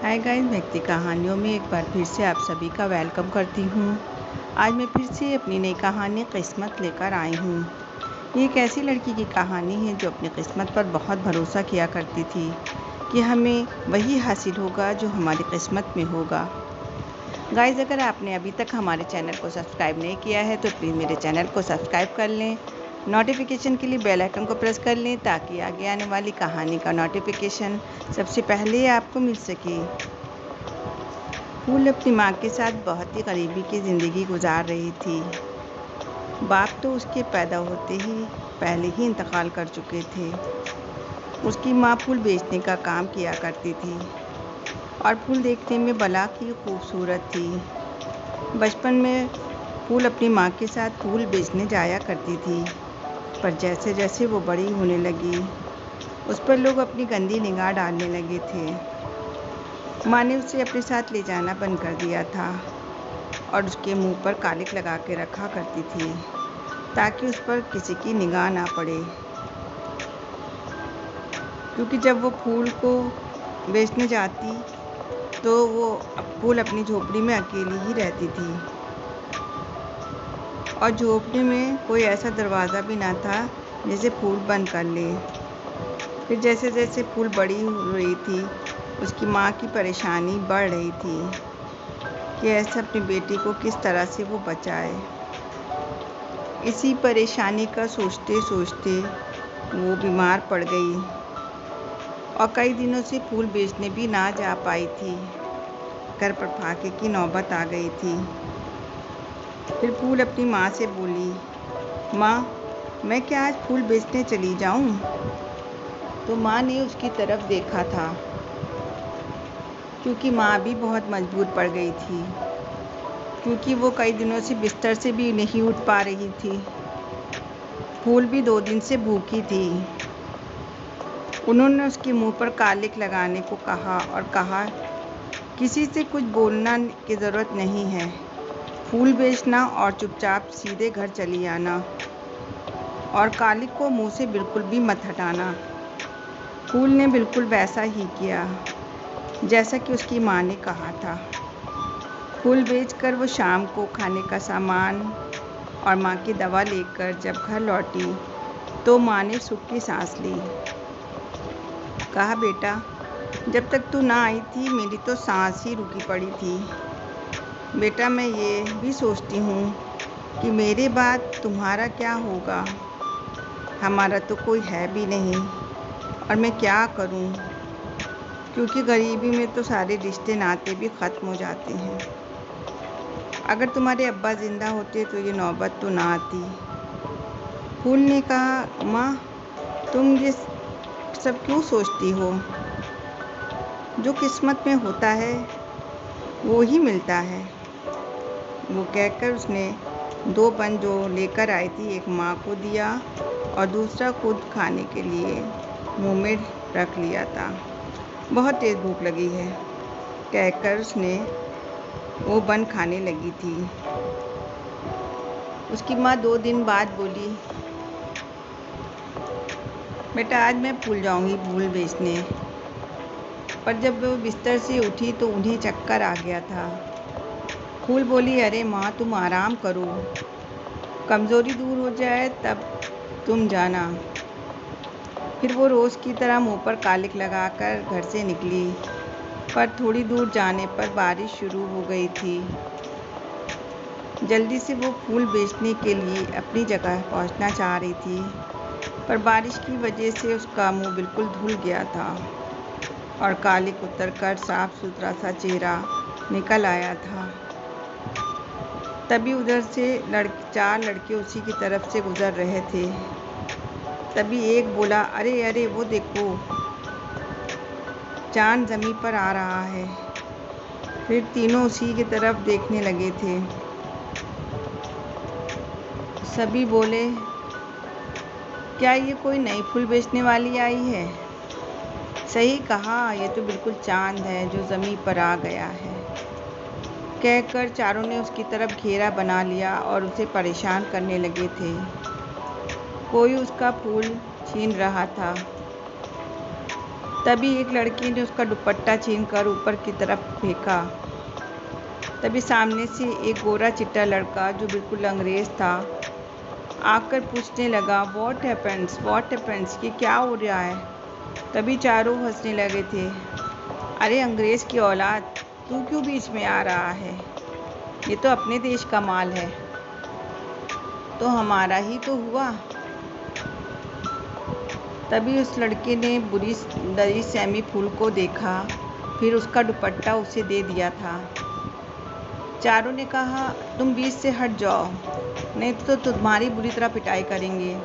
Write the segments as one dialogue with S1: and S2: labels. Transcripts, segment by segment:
S1: Hi guys, व्यक्ति कहानियों में एक बार फिर से आप सभी का वेलकम करती हूँ। आज मैं फिर से अपनी नई कहानी किस्मत लेकर आई हूँ। ये एक ऐसी लड़की की कहानी है जो अपनी किस्मत पर बहुत भरोसा किया करती थी कि हमें वही हासिल होगा जो हमारी किस्मत में होगा। गाइस, अगर आपने अभी तक हमारे चैनल को सब्सक्राइब नहीं किया है तो प्लीज़ मेरे चैनल को सब्सक्राइब कर लें। नोटिफिकेशन के लिए बेल आइकन को प्रेस कर लें ताकि आगे आने वाली कहानी का नोटिफिकेशन सबसे पहले आपको मिल सके। फूल अपनी माँ के साथ बहुत ही गरीबी की ज़िंदगी गुजार रही थी। बाप तो उसके पैदा होते ही पहले ही इंतकाल कर चुके थे। उसकी माँ फूल बेचने का काम किया करती थी और फूल देखने में भला ही खूबसूरत थी। बचपन में फूल अपनी माँ के साथ फूल बेचने जाया करती थी, पर जैसे जैसे वो बड़ी होने लगी उस पर लोग अपनी गंदी निगाह डालने लगे थे। माँ ने उसे अपने साथ ले जाना बंद कर दिया था और उसके मुंह पर कालिक लगा के रखा करती थी ताकि उस पर किसी की निगाह ना पड़े, क्योंकि जब वो फूल को बेचने जाती तो वो फूल अपनी झोपड़ी में अकेली ही रहती थी और झोपड़ी में कोई ऐसा दरवाज़ा भी ना था जिसे फूल बंद कर ले। फिर जैसे जैसे फूल बड़ी हो रही थी उसकी माँ की परेशानी बढ़ रही थी कि ऐसे अपनी बेटी को किस तरह से वो बचाए। इसी परेशानी का सोचते सोचते वो बीमार पड़ गई और कई दिनों से फूल बेचने भी ना जा पाई थी। घर पर फाके की नौबत आ गई थी। फिर फूल अपनी माँ से बोली, माँ, मैं क्या आज फूल बेचने चली जाऊँ? तो माँ ने उसकी तरफ देखा था, क्योंकि माँ भी बहुत मजबूर पड़ गई थी, क्योंकि वो कई दिनों से बिस्तर से भी नहीं उठ पा रही थी। फूल भी 2 दिन से भूखी थी। उन्होंने उसके मुंह पर कालिक लगाने को कहा और कहा, किसी से कुछ बोलना की ज़रूरत नहीं है, फूल बेचना और चुपचाप सीधे घर चली आना और कालिक को मुंह से बिल्कुल भी मत हटाना। फूल ने बिल्कुल वैसा ही किया जैसा कि उसकी माँ ने कहा था। फूल बेचकर वो शाम को खाने का सामान और माँ की दवा लेकर जब घर लौटी तो माँ ने सुख की सांस ली। कहा, बेटा, जब तक तू ना आई थी मेरी तो सांस ही रुकी पड़ी थी। बेटा, मैं ये भी सोचती हूँ कि मेरे बाद तुम्हारा क्या होगा। हमारा तो कोई है भी नहीं और मैं क्या करूँ, क्योंकि गरीबी में तो सारे रिश्ते नाते भी ख़त्म हो जाते हैं। अगर तुम्हारे अब्बा ज़िंदा होते तो ये नौबत तो ना आती। फूल ने कहा, माँ, तुम ये सब क्यों सोचती हो? जो किस्मत में होता है वो ही मिलता है। वो कहकर उसने 2 बन जो लेकर आई थी, एक माँ को दिया और दूसरा खुद खाने के लिए मुंह में रख लिया था। बहुत तेज़ भूख लगी है, कहकर उसने वो बन खाने लगी थी। उसकी माँ 2 दिन बाद बोली, बेटा, आज मैं भूल जाऊंगी फूल बेचने। पर जब वो बिस्तर से उठी तो उन्हें चक्कर आ गया था। फूल बोली, अरे माँ, तुम आराम करो, कमज़ोरी दूर हो जाए तब तुम जाना। फिर वो रोज़ की तरह मुंह पर कालिक लगाकर घर से निकली, पर थोड़ी दूर जाने पर बारिश शुरू हो गई थी। जल्दी से वो फूल बेचने के लिए अपनी जगह पहुंचना चाह रही थी, पर बारिश की वजह से उसका मुंह बिल्कुल धुल गया था और कालिक उतरकर साफ सुथरा सा चेहरा निकल आया था। तभी उधर से 4 लड़के उसी की तरफ से गुजर रहे थे। तभी एक बोला, अरे अरे, वो देखो, चांद ज़मीन पर आ रहा है। फिर तीनों उसी की तरफ देखने लगे थे। सभी बोले, क्या ये कोई नई फूल बेचने वाली आई है? सही कहा, ये तो बिल्कुल चांद है जो ज़मीन पर आ गया है, कहकर चारों ने उसकी तरफ घेरा बना लिया और उसे परेशान करने लगे थे। कोई उसका फूल छीन रहा था, तभी एक लड़की ने उसका दुपट्टा छीनकर ऊपर की तरफ फेंका। तभी सामने से एक गोरा चिट्टा लड़का, जो बिल्कुल अंग्रेज़ था, आकर पूछने लगा, व्हाट हैपेंस, ये क्या हो रहा है? तभी चारों हंसने लगे थे। अरे अंग्रेज़ की औलाद, तू क्यों बीच में आ रहा है? ये तो अपने देश का माल है। तो हमारा ही तो हुआ। तभी उस लड़के ने बुरी डरी सैमी फूल को देखा, फिर उसका दुपट्टा उसे दे दिया था। चारों ने कहा, तुम बीच से हट जाओ, नहीं तो तुम्हारी बुरी तरह पिटाई करेंगे।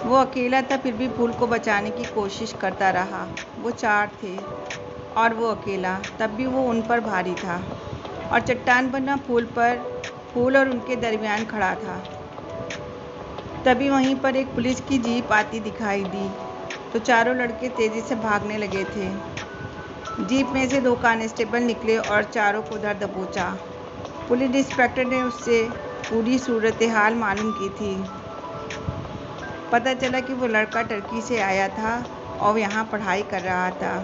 S1: वो अकेला था, फिर भी फूल को बचाने की कोशिश करता रहा। वो चार थे और वो अकेला, तब भी वो उन पर भारी था और चट्टान बना फूल और उनके दरमियान खड़ा था। तभी वहीं पर एक पुलिस की जीप आती दिखाई दी, तो चारों लड़के तेज़ी से भागने लगे थे। जीप में से 2 कांस्टेबल निकले और चारों को उधर दबोचा। पुलिस इंस्पेक्टर ने उससे पूरी सूरत हाल मालूम की थी। पता चला कि वो लड़का टर्की से आया था और यहाँ पढ़ाई कर रहा था।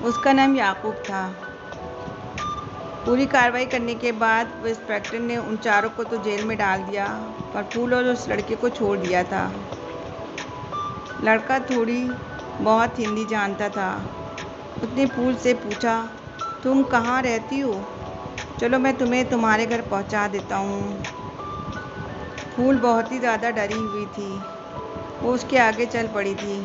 S1: उसका नाम याकूब था। पूरी कार्रवाई करने के बाद वो इंस्पेक्टर ने उन चारों को तो जेल में डाल दिया, पर फूल और उस लड़के को छोड़ दिया था। लड़का थोड़ी बहुत हिंदी जानता था। उसने फूल से पूछा, तुम कहाँ रहती हो? चलो मैं तुम्हें तुम्हारे घर पहुँचा देता हूँ। फूल बहुत ही ज़्यादा डरी हुई थी। वो उसके आगे चल पड़ी थी।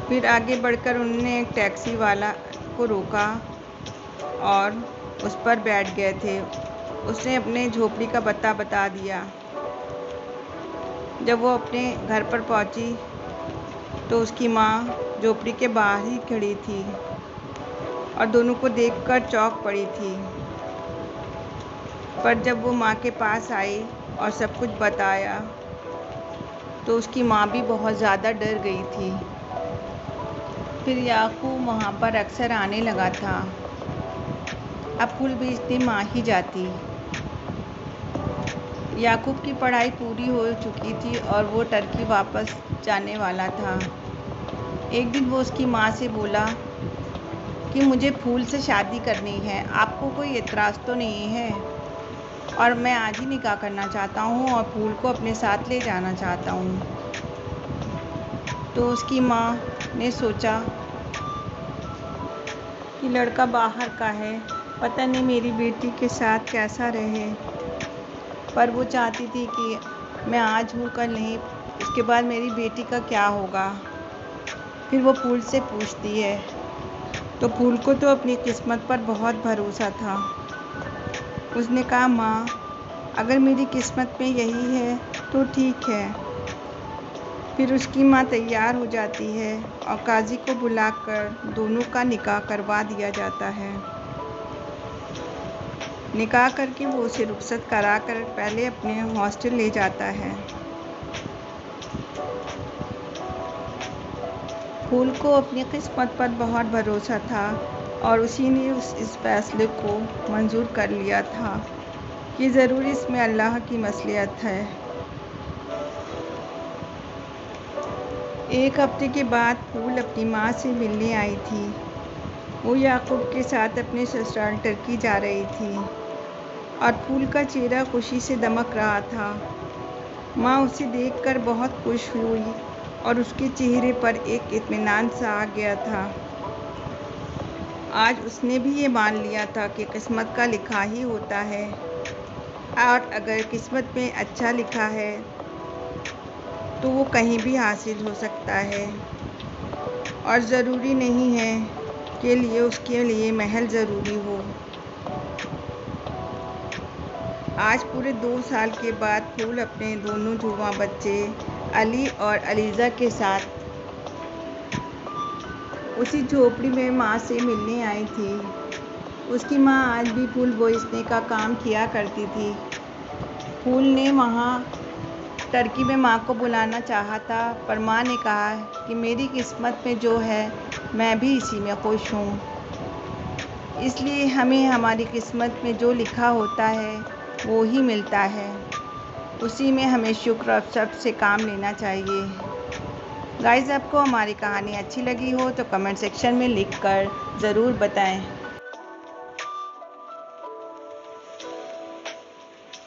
S1: फिर आगे बढ़कर उन्होंने एक टैक्सी वाला को रोका और उस पर बैठ गए थे। उसने अपने झोपड़ी का पता बता दिया। जब वो अपने घर पर पहुंची तो उसकी माँ झोपड़ी के बाहर ही खड़ी थी और दोनों को देखकर चौंक पड़ी थी। पर जब वो माँ के पास आई और सब कुछ बताया तो उसकी माँ भी बहुत ज़्यादा डर गई थी। फिर याकूब वहाँ पर अक्सर आने लगा था। अब फूल बेचने माँ ही जाती। याकूब की पढ़ाई पूरी हो चुकी थी और वो टर्की वापस जाने वाला था। एक दिन वो उसकी माँ से बोला कि मुझे फूल से शादी करनी है, आपको कोई एतराज़ तो नहीं है? और मैं आज ही निकाह करना चाहता हूँ और फूल को अपने साथ ले जाना चाहता हूँ। तो उसकी माँ ने सोचा कि लड़का बाहर का है, पता नहीं मेरी बेटी के साथ कैसा रहे। पर वो चाहती थी कि मैं आज हूँ कल नहीं, उसके बाद मेरी बेटी का क्या होगा। फिर वो फूल से पूछती है, तो फूल को तो अपनी किस्मत पर बहुत भरोसा था। उसने कहा, माँ अगर मेरी किस्मत में यही है तो ठीक है। फिर उसकी माँ तैयार हो जाती है और काजी को बुलाकर दोनों का निकाह करवा दिया जाता है। निकाह करके वो उसे रुखसत कराकर पहले अपने हॉस्टल ले जाता है। फूल को अपनी किस्मत पर बहुत भरोसा था और उसी ने इस फैसले को मंजूर कर लिया था कि ज़रूर इसमें अल्लाह की मसलियत है। एक हफ्ते के बाद फूल अपनी माँ से मिलने आई थी। वो याकूब के साथ अपने ससुराल टर्की जा रही थी और फूल का चेहरा खुशी से दमक रहा था। माँ उसे देखकर बहुत खुश हुई और उसके चेहरे पर एक इत्मीनान सा आ गया था। आज उसने भी ये मान लिया था कि किस्मत का लिखा ही होता है और अगर किस्मत में अच्छा लिखा है तो वो कहीं भी हासिल हो सकता है और ज़रूरी नहीं है कि उसके लिए महल ज़रूरी हो। आज पूरे 2 साल के बाद फूल अपने दोनों जुड़वां बच्चे अली और अलीज़ा के साथ उसी झोपड़ी में माँ से मिलने आई थी। उसकी माँ आज भी फूल बेचने का काम किया करती थी। फूल ने वहाँ टर्की में माँ को बुलाना चाहा था, पर माँ ने कहा कि मेरी किस्मत में जो है मैं भी इसी में खुश हूँ। इसलिए हमें हमारी किस्मत में जो लिखा होता है वो ही मिलता है, उसी में हमें शुक्र और सब्र से काम लेना चाहिए। गाइस, आपको हमारी कहानी अच्छी लगी हो तो कमेंट सेक्शन में लिख कर ज़रूर बताएं।